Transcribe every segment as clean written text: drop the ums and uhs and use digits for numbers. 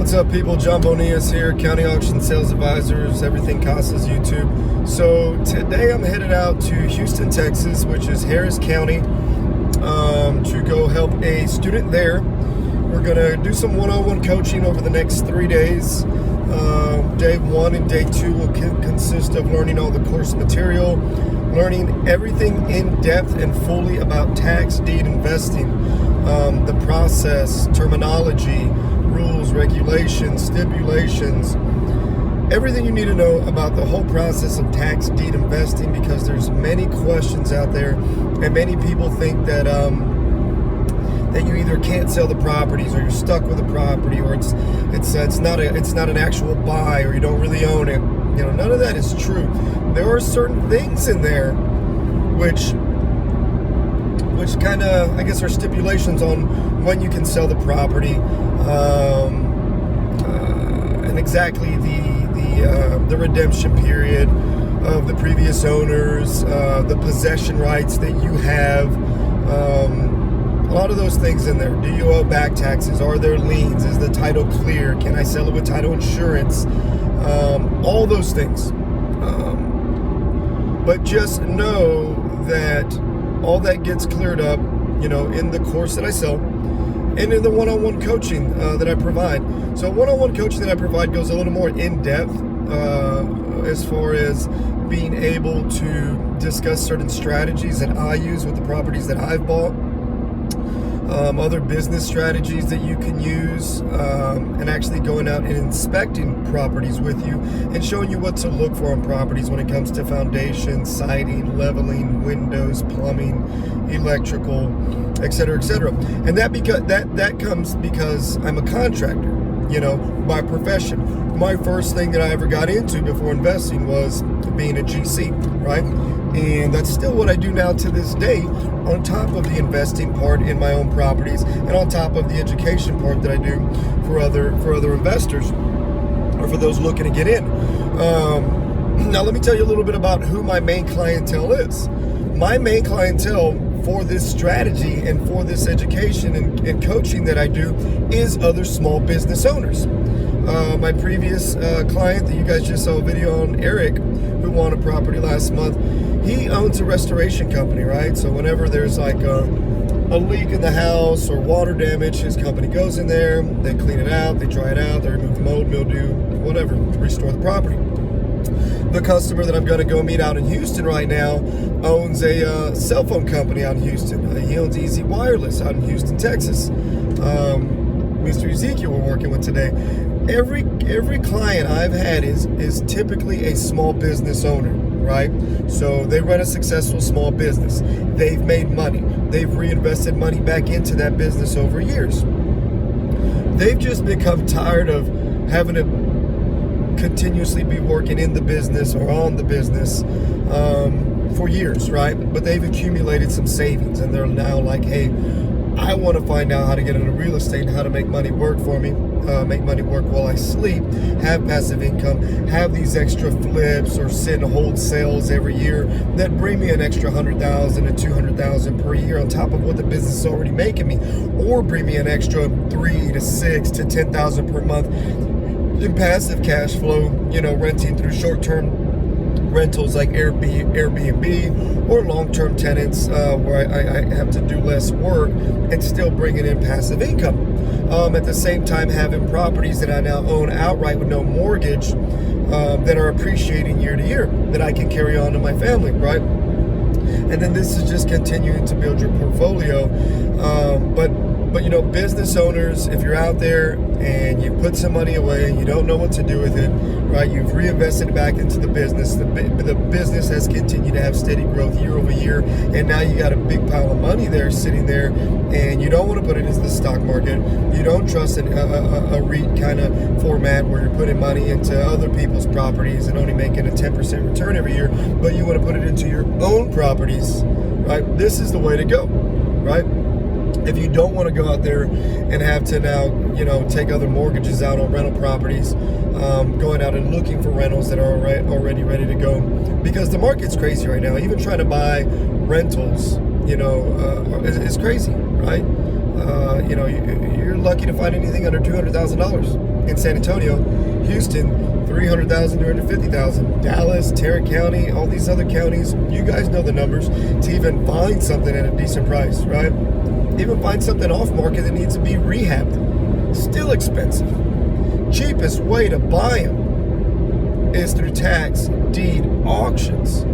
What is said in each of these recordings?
What's up, people? John Bonias here, County Auction Sales Advisors, Everything Casas YouTube. So today I'm headed out to Houston, Texas, which is Harris County, to go help a student there. We're going to do some one-on-one coaching over the next 3 days. Day 1 and day 2 will consist of learning all the course material, learning everything in depth and fully about tax deed investing, the process, terminology, rules, regulations, stipulations, everything you need to know about the whole process of tax deed investing, because there's many questions out there and many people think that that you either can't sell the properties, or you're stuck with a property, or it's not an actual buy, or you don't really own it. You know, none of that is true. There are certain things in there which kind of, I guess, are stipulations on when you can sell the property, and exactly the redemption period of the previous owners, the possession rights that you have. A lot of those things in there. Do you owe back taxes? Are there liens? Is the title clear? Can I sell it with title insurance? All those things. But just know that all that gets cleared up, you know, in the course that I sell and in the one-on-one coaching that I provide. So one-on-one coaching that I provide goes a little more in-depth as far as being able to discuss certain strategies that I use with the properties that I've bought. Other business strategies that you can use, and actually going out and inspecting properties with you and showing you what to look for on properties when it comes to foundation, siding, leveling, windows, plumbing, electrical, etc., etc. And that comes because I'm a contractor, you know, by profession. My first thing that I ever got into before investing was being a GC, right? And that's still what I do now to this day, on top of the investing part in my own properties, and on top of the education part that I do for other investors, or for those looking to get in. Now let me tell you a little bit about who my main clientele is. My main clientele for this strategy and for this education and coaching that I do is other small business owners. My previous client that you guys just saw a video on, Eric, who won a property last month, he owns a restoration company, right? So whenever there's like a leak in the house or water damage, his company goes in there, they clean it out, they dry it out, they remove the mold, mildew, whatever, to restore the property. The customer that I'm going to go meet out in Houston right now owns a cell phone company out in Houston. He owns Easy Wireless out in Houston, Texas. Mr. Ezekiel we're working with today. Every client I've had is typically a small business owner, right? So they run a successful small business. They've made money. They've reinvested money back into that business over years. They've just become tired of having to continuously be working in the business or on the business for years, right? But they've accumulated some savings, and they're now like, hey, I want to find out how to get into real estate and how to make money work for me, make money work while I sleep, have passive income, have these extra flips or sit and hold sales every year that bring me an extra $100,000 to $200,000 per year on top of what the business is already making me, or bring me an extra $3,000 to $6,000 to $10,000 per month in passive cash flow, you know, renting through short-term rentals like Airbnb, or long-term tenants where I have to do less work and still bringing in passive income. At the same time, having properties that I now own outright with no mortgage that are appreciating year to year that I can carry on to my family, right? And then this is just continuing to build your portfolio. But you know, business owners, if you're out there and you put some money away and you don't know what to do with it, right? You've reinvested back into the business. The business has continued to have steady growth year over year, and now you got a big pile of money there sitting there, and you don't want to put it into the stock market. You don't trust a REIT kind of format where you're putting money into other people's properties and only making a 10% return every year, but you want to put it into your own properties, right? This is the way to go, right? If you don't want to go out there and have to now, you know, take other mortgages out on rental properties, going out and looking for rentals that are already ready to go, because the market's crazy right now. Even trying to buy rentals, you know, is crazy, right? You're lucky to find anything under $200,000 in San Antonio, Houston, $300,000, $250,000, Dallas, Tarrant County, all these other counties. You guys know the numbers to even find something at a decent price, right? Even find something off market that needs to be rehabbed. Still expensive. Cheapest way to buy them is through tax deed auctions.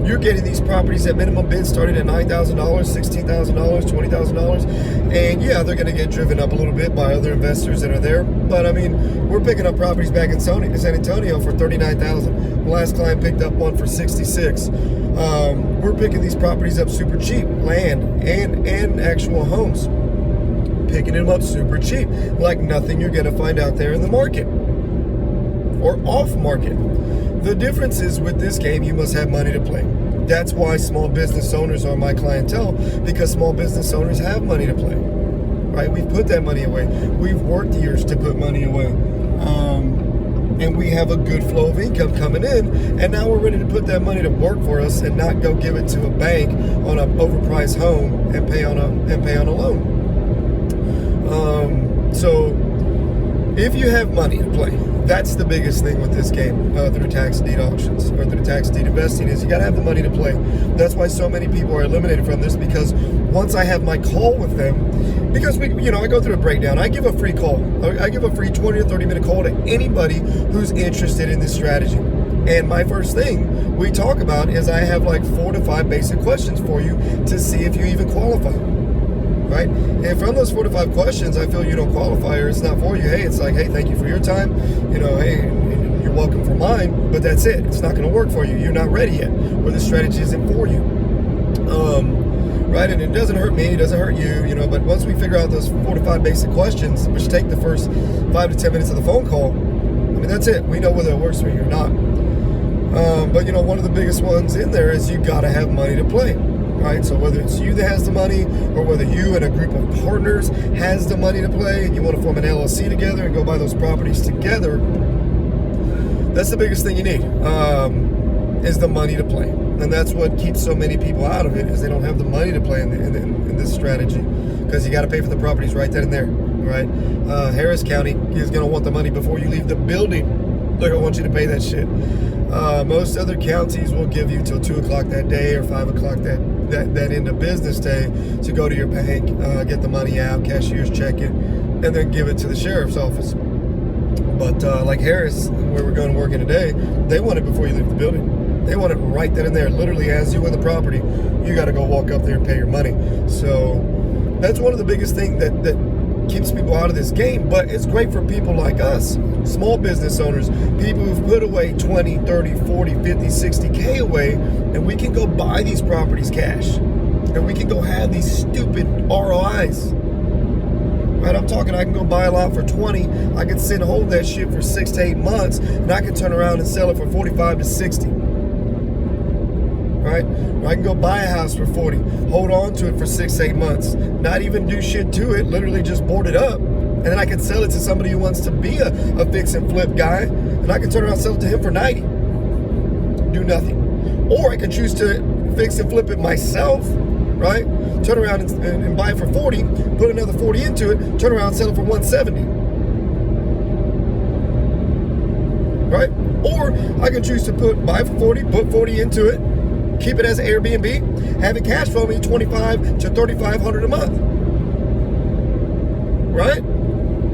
You're getting these properties at minimum bid starting at $9,000, $16,000, $20,000. And yeah, they're going to get driven up a little bit by other investors that are there. But I mean, we're picking up properties back in San Antonio for $39,000. The last client picked up one for $66,000. We're picking these properties up super cheap, land and actual homes. Picking them up super cheap, like nothing you're going to find out there in the market or off market. The difference is with this game, you must have money to play. That's why small business owners are my clientele, because small business owners have money to play, right? We've put that money away. We've worked years to put money away. And we have a good flow of income coming in, and now we're ready to put that money to work for us and not go give it to a bank on an overpriced home and pay on a loan. So if you have money to play, that's the biggest thing with this game through tax deed auctions or through tax deed investing, is you got to have the money to play. That's why so many people are eliminated from this, because once I have my call with them, because I go through a breakdown. I give a free call. I give a free 20 or 30 minute call to anybody who's interested in this strategy. And my first thing we talk about is I have like 4 to 5 basic questions for you to see if you even qualify. Right? And from those 4 to 5 questions, I feel you don't qualify or it's not for you. Hey, it's like, hey, thank you for your time. Hey, you're welcome for mine, but that's it. It's not going to work for you. You're not ready yet, or the strategy isn't for you. Right? And it doesn't hurt me, it doesn't hurt you, but once we figure out those 4 to 5 basic questions, which take the first 5 to 10 minutes of the phone call, that's it. We know whether it works for you or not. But one of the biggest ones in there is you got to have money to play. Right? So whether it's you that has the money, or whether you and a group of partners has the money to play, and you want to form an LLC together and go buy those properties together, that's the biggest thing you need, is the money to play. And that's what keeps so many people out of it, is they don't have the money to play in this strategy, because you got to pay for the properties right then and there, right? Harris County is going to want the money before you leave the building. They're going to want you to pay that shit. Most other counties will give you till 2 o'clock that day or 5 o'clock that end of business day to go to your bank, get the money out, cashier's check it, and then give it to the sheriff's office. But like Harris, where we're going to work in today, they want it before you leave the building. They want it right then and there, literally as you win the property. You got to go walk up there and pay your money. So that's one of the biggest things that keeps people out of this game. But it's great for people like us, small business owners, people who've put away 20, 30, 40, 50, 60K away, and we can go buy these properties cash, and we can go have these stupid ROIs. Right? I'm talking, I can go buy a lot for 20, I can sit and hold that shit for 6 to 8 months, and I can turn around and sell it for 45 to 60. Right? Or I can go buy a house for 40, hold on to it for 6 to 8 months, not even do shit to it, literally just board it up, and then I can sell it to somebody who wants to be a fix and flip guy, and I can turn around and sell it to him for 90. Do nothing. Or I can choose to fix and flip it myself, right? Turn around and buy it for 40, put another 40 into it, turn around and sell it for 170. Right? Or I can choose to buy it for 40, put 40 into it, keep it as an Airbnb, have it cash flow me $2,500 to $3,500 a month. Right?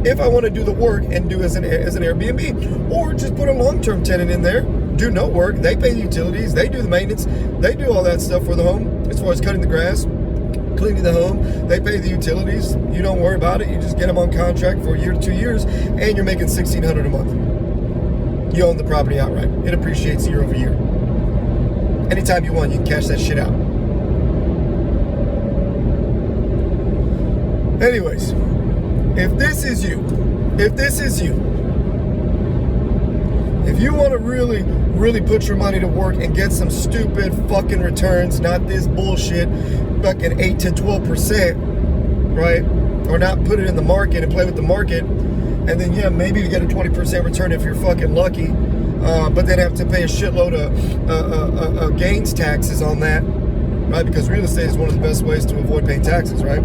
If I want to do the work and do as an Airbnb, or just put a long-term tenant in there, do no work, they pay the utilities, they do the maintenance, they do all that stuff for the home, as far as cutting the grass, cleaning the home, they pay the utilities, you don't worry about it, you just get them on contract for a year to 2 years, and you're making $1,600 a month. You own the property outright. It appreciates year over year. Anytime you want, you can cash that shit out. Anyways, if this is you, if you want to really, really put your money to work and get some stupid fucking returns, not this bullshit, fucking 8 to 12%, right? Or not put it in the market and play with the market, and then yeah, maybe you get a 20% return if you're fucking lucky, but then have to pay a shitload of gains taxes on that, right? Because real estate is one of the best ways to avoid paying taxes, right?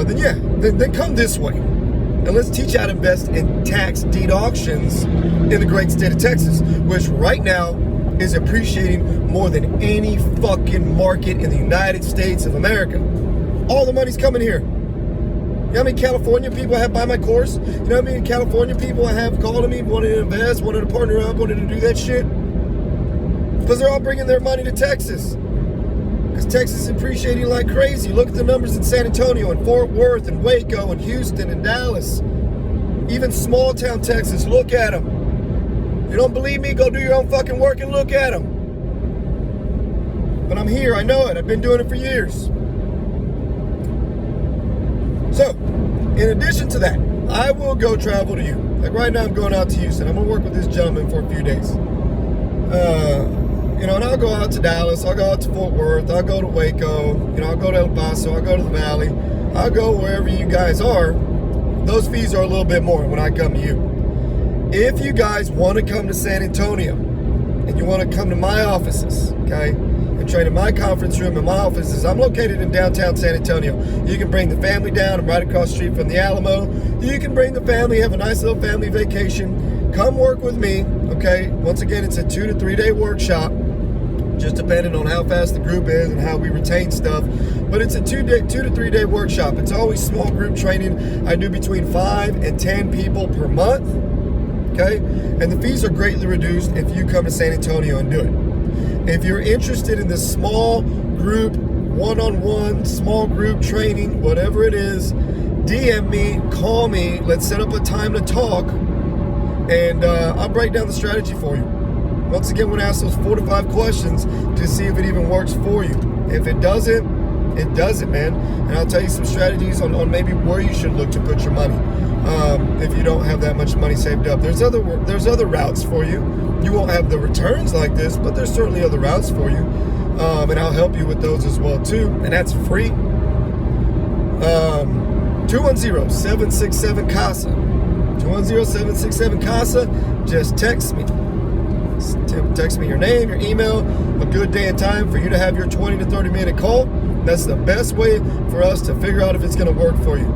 then yeah, then come this way. And let's teach you how to invest in tax deed auctions in the great state of Texas, which right now is appreciating more than any fucking market in the United States of America. All the money's coming here. You know how many California people I have buy my course? You know how many California people I have calling me, wanting to invest, wanting to partner up, wanting to do that shit? Because they're all bringing their money to Texas. Because Texas is appreciating like crazy. Look at the numbers in San Antonio and Fort Worth and Waco and Houston and Dallas. Even small town Texas, look at them. If you don't believe me, go do your own fucking work and look at them. But I'm here, I know it. I've been doing it for years. So, in addition to that, I will go travel to you. Like right now I'm going out to Houston. I'm going to work with this gentleman for a few days. And I'll go out to Dallas. I'll go out to Fort Worth. I'll go to Waco. I'll go to El Paso. I'll go to the Valley. I'll go wherever you guys are. Those fees are a little bit more when I come to you. If you guys want to come to San Antonio and you want to come to my offices, okay, and train in my conference room and my offices, I'm located in downtown San Antonio. You can bring the family down. I'm right across the street from the Alamo. You can bring the family, have a nice little family vacation. Come work with me, okay? Once again, it's a 2 to 3 day workshop, just depending on how fast the group is and how we retain stuff. But it's a 2 to 3 day workshop. It's always small group training. I do between 5 and 10 people per month, okay? And the fees are greatly reduced if you come to San Antonio and do it. If you're interested in this small group, one-on-one, small group training, whatever it is, DM me, call me, let's set up a time to talk, and I'll break down the strategy for you. Once again, we're going to ask those 4 to 5 questions to see if it even works for you. If it doesn't, it doesn't, man. And I'll tell you some strategies on maybe where you should look to put your money if you don't have that much money saved up. There's other routes for you. You won't have the returns like this, but there's certainly other routes for you. And I'll help you with those as well, too. And that's free. 210-767-CASA. 210-767-CASA. Just text me. Text me your name, your email, a good day and time for you to have your 20 to 30 minute call. That's the best way for us to figure out if it's going to work for you.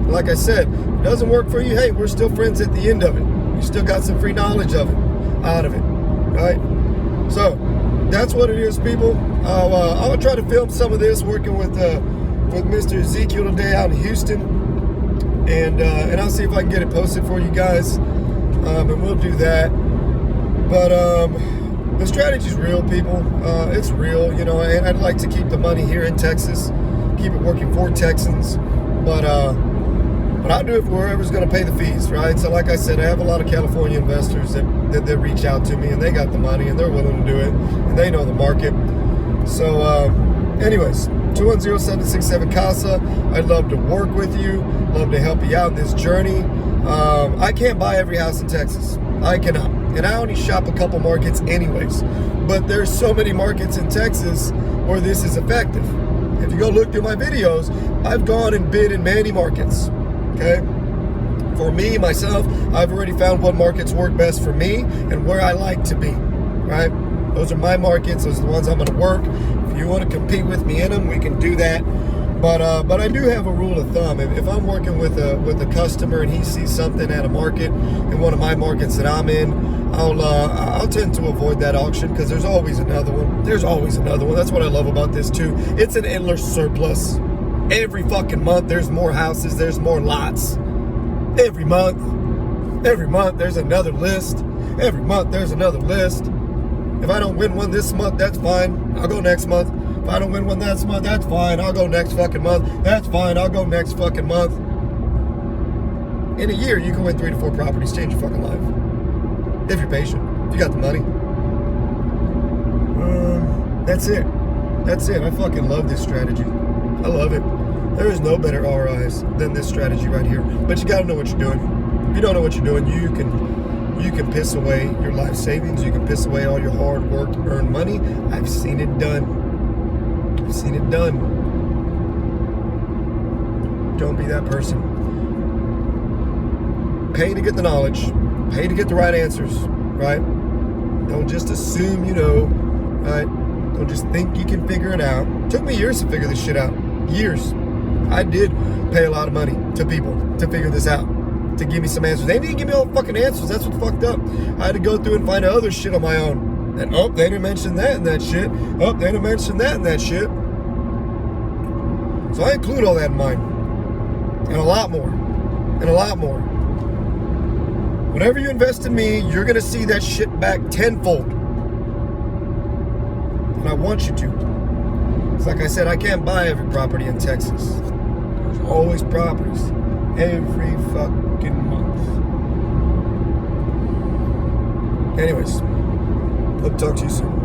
Like I said, if it doesn't work for you, hey, we're still friends at the end of it. You still got some free knowledge out of it, right? So that's what it is, people. I'll try to film some of this working with Mr. Ezekiel today out in Houston, and I'll see if I can get it posted for you guys, and we'll do that. But the strategy's real, people. It's real, and I'd like to keep the money here in Texas, keep it working for Texans, but I'll do it for whoever's going to pay the fees, right? So like I said, I have a lot of California investors that reach out to me, and they got the money, and they're willing to do it, and they know the market. So anyways, 210-767-CASA. I'd love to work with you, love to help you out in this journey. I can't buy every house in Texas. I cannot. And I only shop a couple markets anyways. But there's so many markets in Texas where this is effective. If you go look through my videos, I've gone and bid in many markets. Okay? For me, myself, I've already found what markets work best for me and where I like to be. Right? Those are my markets. Those are the ones I'm going to work. If you want to compete with me in them, we can do that. But I do have a rule of thumb. If I'm working with a customer and he sees something at a market in one of my markets that I'm in, I'll tend to avoid that auction because there's always another one. There's always another one. That's what I love about this too. It's an endless surplus. Every fucking month there's more houses, there's more lots. Every month there's another list. Every month there's another list. If I don't win one this month, that's fine. I'll go next month. If I don't win one this month, that's fine. I'll go next fucking month. That's fine. I'll go next fucking month. In a year, you can win 3 to 4 properties, change your fucking life. If you're patient. If you got the money. That's it. That's it. I fucking love this strategy. I love it. There is no better ROIs than this strategy right here. But you gotta know what you're doing. If you don't know what you're doing, you can piss away your life savings. You can piss away all your hard work, earned money. I've seen it done. I've seen it done. Don't be that person. Pay to get the knowledge. Pay to get the right answers, right? Don't just assume you know, right? Don't just think you can figure it out. It took me years to figure this shit out. Years. I did pay a lot of money to people to figure this out, to give me some answers. They didn't give me all the fucking answers. That's what fucked up. I had to go through and find other shit on my own. And they didn't mention that and that shit. They didn't mention that and that shit. So I include all that in mine. And a lot more. And a lot more. Whenever you invest in me, you're going to see that shit back tenfold. And I want you to. It's like I said, I can't buy every property in Texas. There's always properties. Every fucking month. Anyways, I'll talk to you soon.